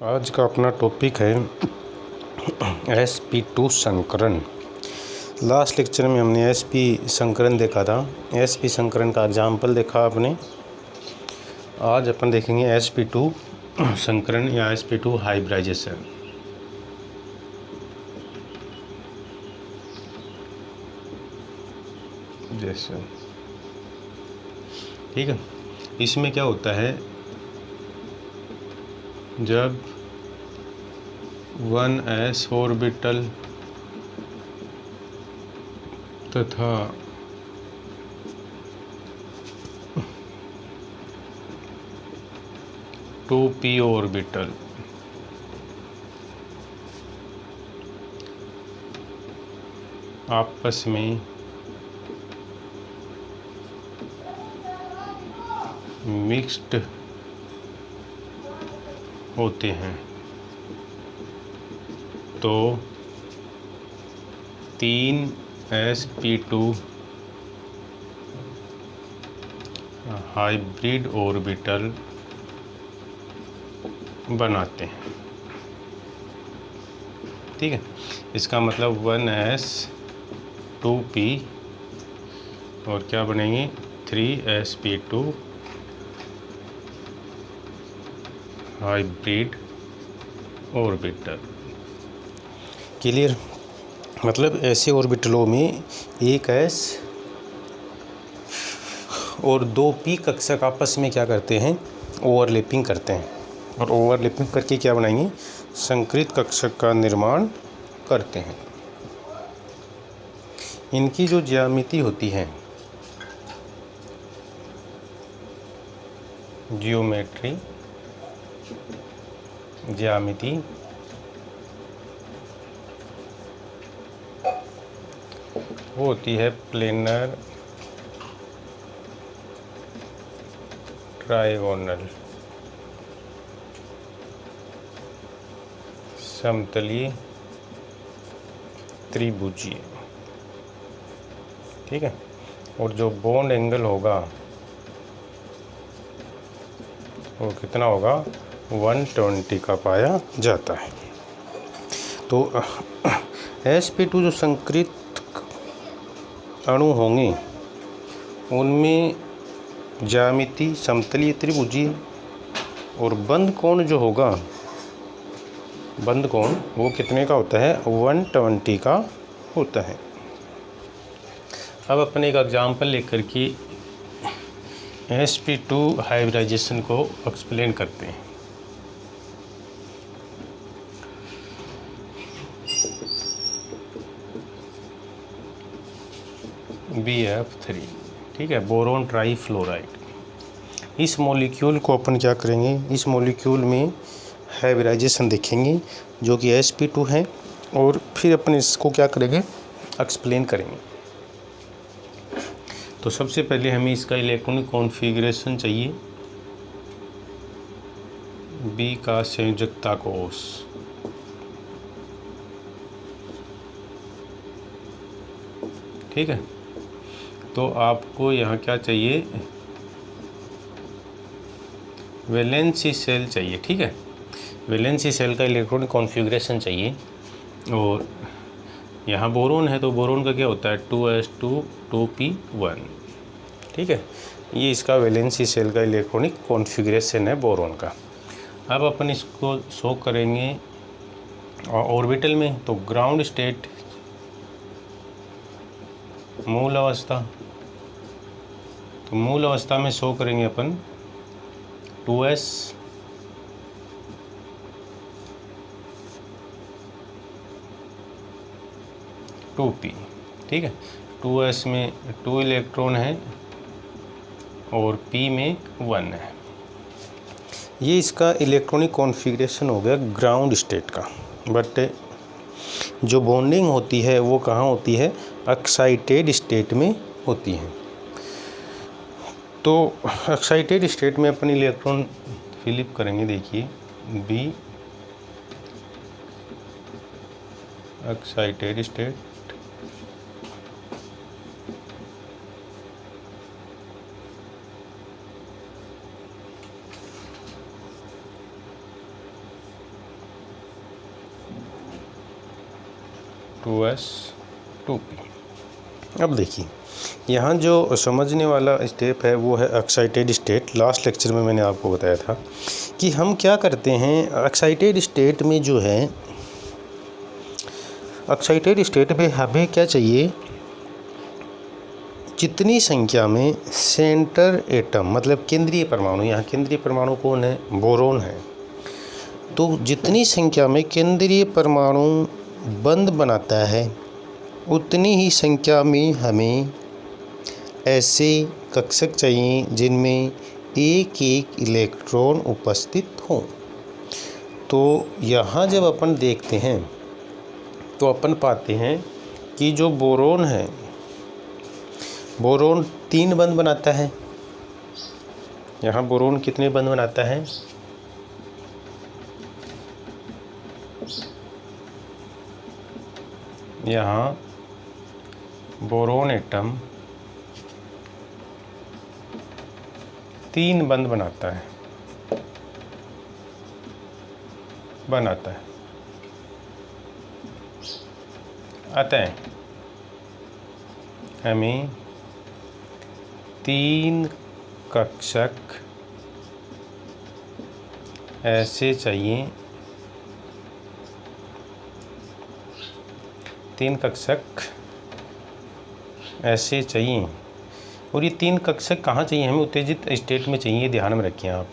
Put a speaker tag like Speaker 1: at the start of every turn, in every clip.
Speaker 1: आज का अपना टॉपिक है sp2 संकरण। लास्ट लेक्चर में हमने sp संकरण देखा था। sp संकरण का एग्जाम्पल देखा आपने। आज अपन देखेंगे sp2 संकरण या sp2 हाइब्रिडाइजेशन। जैसे ठीक है, इसमें क्या होता है, जब 1s ऑर्बिटल तथा 2p ऑर्बिटल आपस में मिक्स्ड होते हैं तो 3sp2 हाइब्रिड ऑर्बिटल बनाते हैं। ठीक है, इसका मतलब 1s 2p और क्या बनेंगे 3sp2 हाइब्रिड ऑर्बिटल। क्लियर? मतलब ऐसे ऑर्बिटलों में एक s और 2p कक्षक आपस में क्या करते हैं, ओवरलैपिंग करते हैं, और ओवरलैपिंग करके क्या बनाएंगे, संकरित कक्षक का निर्माण करते हैं। इनकी जो ज्यामिति होती है, जियोमेट्री ज्यामिति वो होती है प्लेनर, ट्राइगोनल, समतलीय, त्रिभुजीय। ठीक है, और जो बॉन्ड एंगल होगा वो कितना होगा, 120 का पाया जाता है। तो sp2 जो संकरित अणु होंगे उनमें ज्यामिति समतलीय त्रिभुजीय, और बंद कोण जो होगा, बंद कोण वो कितने का होता है, 120 का होता है। अब अपने एक एग्जाम्पल लेकर के sp2 हाइब्रिडाइजेशन को एक्सप्लेन करते हैं। BF3, ठीक है, बोरोन ट्राईफ्लोराइड। इस मॉलिक्यूल को अपन क्या करेंगे, इस मॉलिक्यूल में हाइब्रिडाइजेशन देखेंगे जो कि sp2 है, और फिर अपन इसको क्या करेंगे, एक्सप्लेन करेंगे। तो सबसे पहले हमें इसका इलेक्ट्रॉनिक कॉन्फ़िगरेशन चाहिए, B का संयोजकता कोष। ठीक है, तो आपको यहाँ क्या चाहिए, वैलेंसी सेल चाहिए। ठीक है, वैलेंसी सेल का इलेक्ट्रॉनिक कॉन्फ़िगरेशन चाहिए। और यहाँ बोरोन है तो बोरोन का क्या होता है, 2s2 2p1। ठीक है, ये इसका वैलेंसी सेल का इलेक्ट्रॉनिक कॉन्फ़िगरेशन है बोरोन का। अब अपन इसको शो करेंगे ऑर्बिटल में, तो ग्राउंड स्टेट मूल अवस्था, तो मूल अवस्था में शो करेंगे अपन 2s 2p। ठीक है, 2s में 2 इलेक्ट्रॉन है और p में 1 है। ये इसका इलेक्ट्रॉनिक कॉन्फ़िगरेशन हो गया ग्राउंड स्टेट का। बट जो बॉन्डिंग होती है वो कहाँ होती है, एक्साइटेड स्टेट में होती है। तो एक्साइटेड स्टेट में अपन इलेक्ट्रॉन फिलिप करेंगे। देखिए B एक्साइटेड स्टेट, 2s2p। अब देखिए यहाँ जो समझने वाला स्टेप है वो है एक्साइटेड स्टेट। लास्ट लेक्चर में मैंने आपको बताया था कि हम क्या करते हैं एक्साइटेड स्टेट में जो है, एक्साइटेड स्टेट में हमें क्या चाहिए, जितनी संख्या में सेंटर एटम मतलब केंद्रीय परमाणु, यहाँ केंद्रीय परमाणु कौन है, बोरोन है, तो जितनी संख्या में केंद्रीय परमाणु बंध बनाता है उतनी ही संख्या में हमें ऐसे कक्षक चाहिए जिनमें एक एक इलेक्ट्रॉन उपस्थित हों। तो यहाँ जब अपन देखते हैं तो अपन पाते हैं कि जो बोरोन है, बोरोन 3 बंध बनाता है। यहाँ बोरोन कितने बंध बनाता है, यहाँ बोरोन एटम 3 बंध बनाता है अतः हमें 3 कक्षक ऐसे चाहिए, 3 कक्षक ऐसे चाहिए। और ये 3 कक्षक कहाँ चाहिए, हमें उत्तेजित स्टेट में चाहिए, ध्यान में रखिए आप।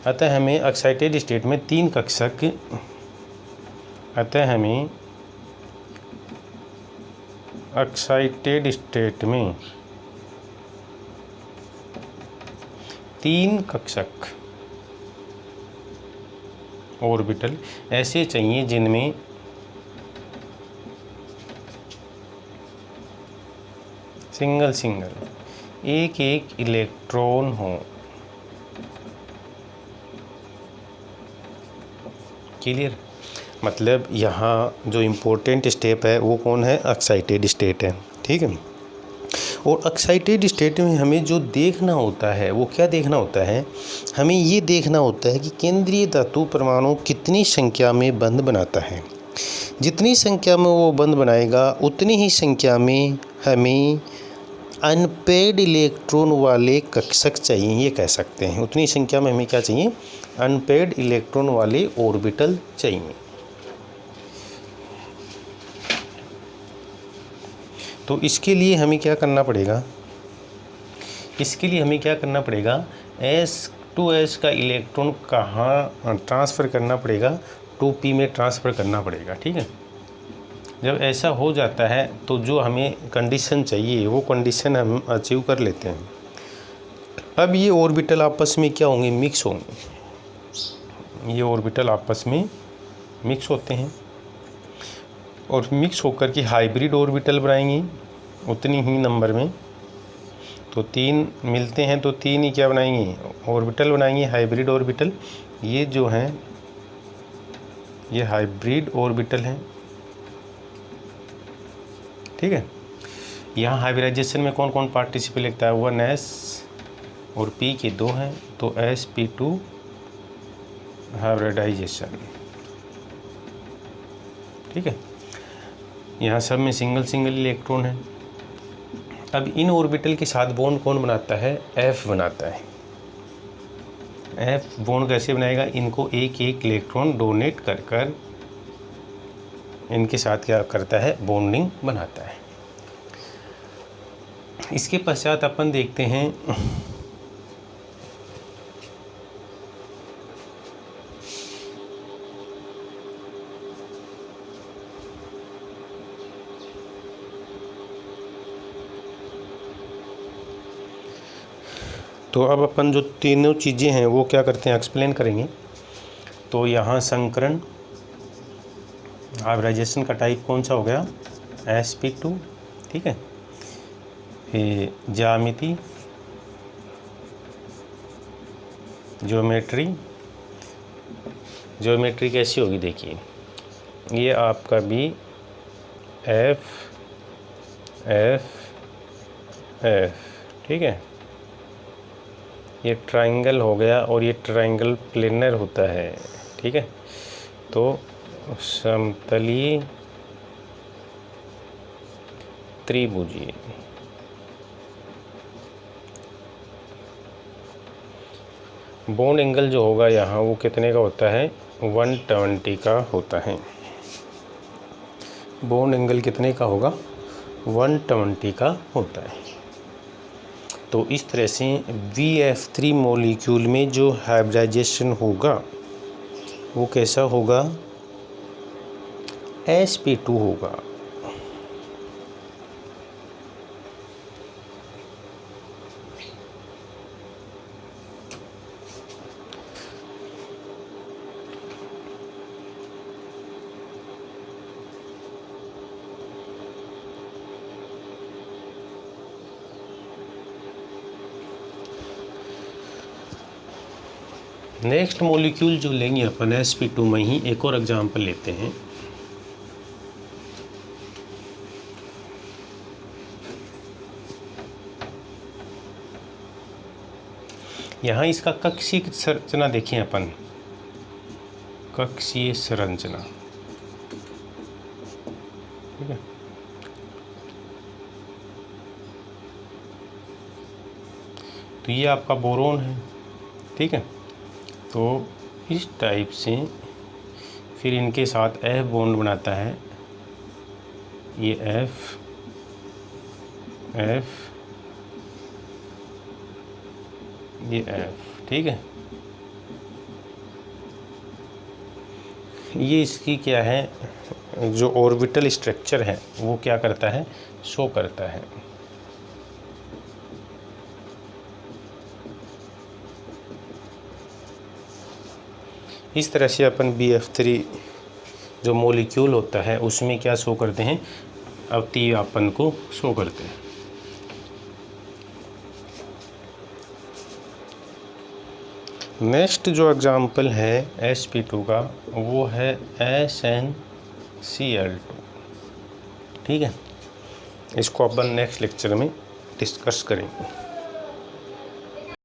Speaker 1: अतः हमें एक्साइटेड स्टेट में 3 कक्षक, अतः हमें एक्साइटेड स्टेट में 3 कक्षक ऑर्बिटल ऐसे चाहिए जिनमें सिंगल एक एक इलेक्ट्रॉन हो। क्लियर, मतलब यहाँ जो इम्पोर्टेंट स्टेप है वो कौन है, एक्साइटेड स्टेट है। ठीक है, और एक्साइटेड स्टेट में हमें जो देखना होता है वो क्या देखना होता है, हमें ये देखना होता है कि केंद्रीय धातु परमाणु कितनी संख्या में बंध बनाता है। जितनी संख्या में वो बंध बनाएगा उतनी ही संख्या में हमें अनपेड इलेक्ट्रॉन वाले कक्षक चाहिए, ये कह सकते हैं। उतनी संख्या में हमें क्या चाहिए, अनपेड इलेक्ट्रॉन वाले ऑर्बिटल चाहिए। तो इसके लिए हमें क्या करना पड़ेगा, इसके लिए हमें क्या करना पड़ेगा, S2s का इलेक्ट्रॉन कहाँ ट्रांसफ़र करना पड़ेगा, 2p में ट्रांसफ़र करना पड़ेगा। ठीक है, जब ऐसा हो जाता है तो जो हमें कंडीशन चाहिए वो कंडीशन हम अचीव कर लेते हैं। अब ये ऑर्बिटल आपस में क्या होंगे, मिक्स होंगे। ये ऑर्बिटल आपस में मिक्स होते हैं और मिक्स होकर के हाइब्रिड ऑर्बिटल बनाएंगे उतनी ही नंबर में। तो 3 मिलते हैं तो 3 ही क्या बनाएंगे, ऑर्बिटल बनाएंगे, हाइब्रिड ऑर्बिटल। ये जो हैं ये हाइब्रिड ऑर्बिटल हैं। ठीक है, यहाँ हाइब्रिडाइजेशन में कौन कौन पार्टिसिपेट लिखता है, 1s और p के 2 हैं तो sp2 हाइब्रिडाइजेशन। ठीक है, यहाँ सब में सिंगल इलेक्ट्रॉन है। अब इन ऑर्बिटल के साथ बॉन्ड कौन बनाता है, f बनाता है। f बॉन्ड कैसे बनाएगा, इनको एक एक इलेक्ट्रॉन डोनेट कर इनके साथ क्या करता है, बॉन्डिंग बनाता है। इसके पश्चात अपन देखते हैं तो अब अपन जो तीनों चीज़ें हैं वो क्या करते हैं, एक्सप्लेन करेंगे। तो यहाँ संकरण हाइब्रिडाइजेशन का टाइप कौन सा हो गया, sp2। ठीक है, फिर ज्यामिति, ज्योमेट्री कैसी होगी, देखिए ये आपका भी f ठीक है, ये ट्रायंगल हो गया और ये ट्रायंगल प्लेनर होता है। ठीक है, तो समतलीय त्रिभुजीय। बॉन्ड एंगल जो होगा यहाँ वो कितने का होता है, 120 का होता है। बॉन्ड एंगल कितने का होगा, 120 का होता है। तो इस तरह से VF3 मॉलिक्यूल में जो हाइब्रिडाइजेशन होगा वो कैसा होगा, sp2 होगा। नेक्स्ट मॉलिक्यूल जो लेंगे अपन sp2 में ही एक और एग्जांपल लेते हैं। यहाँ इसका कक्षीय संरचना देखें अपन, कक्षीय संरचना, ठीक है। तो ये आपका बोरोन है, ठीक है। तो इस टाइप से फिर इनके साथ F बॉन्ड बनाता है, ये F, ये F, ठीक है। ये इसकी क्या है, जो ऑर्बिटल स्ट्रक्चर है वो क्या करता है, शो करता है। इस तरह से अपन BF3 जो मॉलिक्यूल होता है उसमें क्या शो करते हैं, अवतीव्यापन को शो करते हैं। नेक्स्ट जो एग्जांपल है sp2 का वो है SnCl2, ठीक है। इसको अपन नेक्स्ट लेक्चर में डिस्कस करेंगे।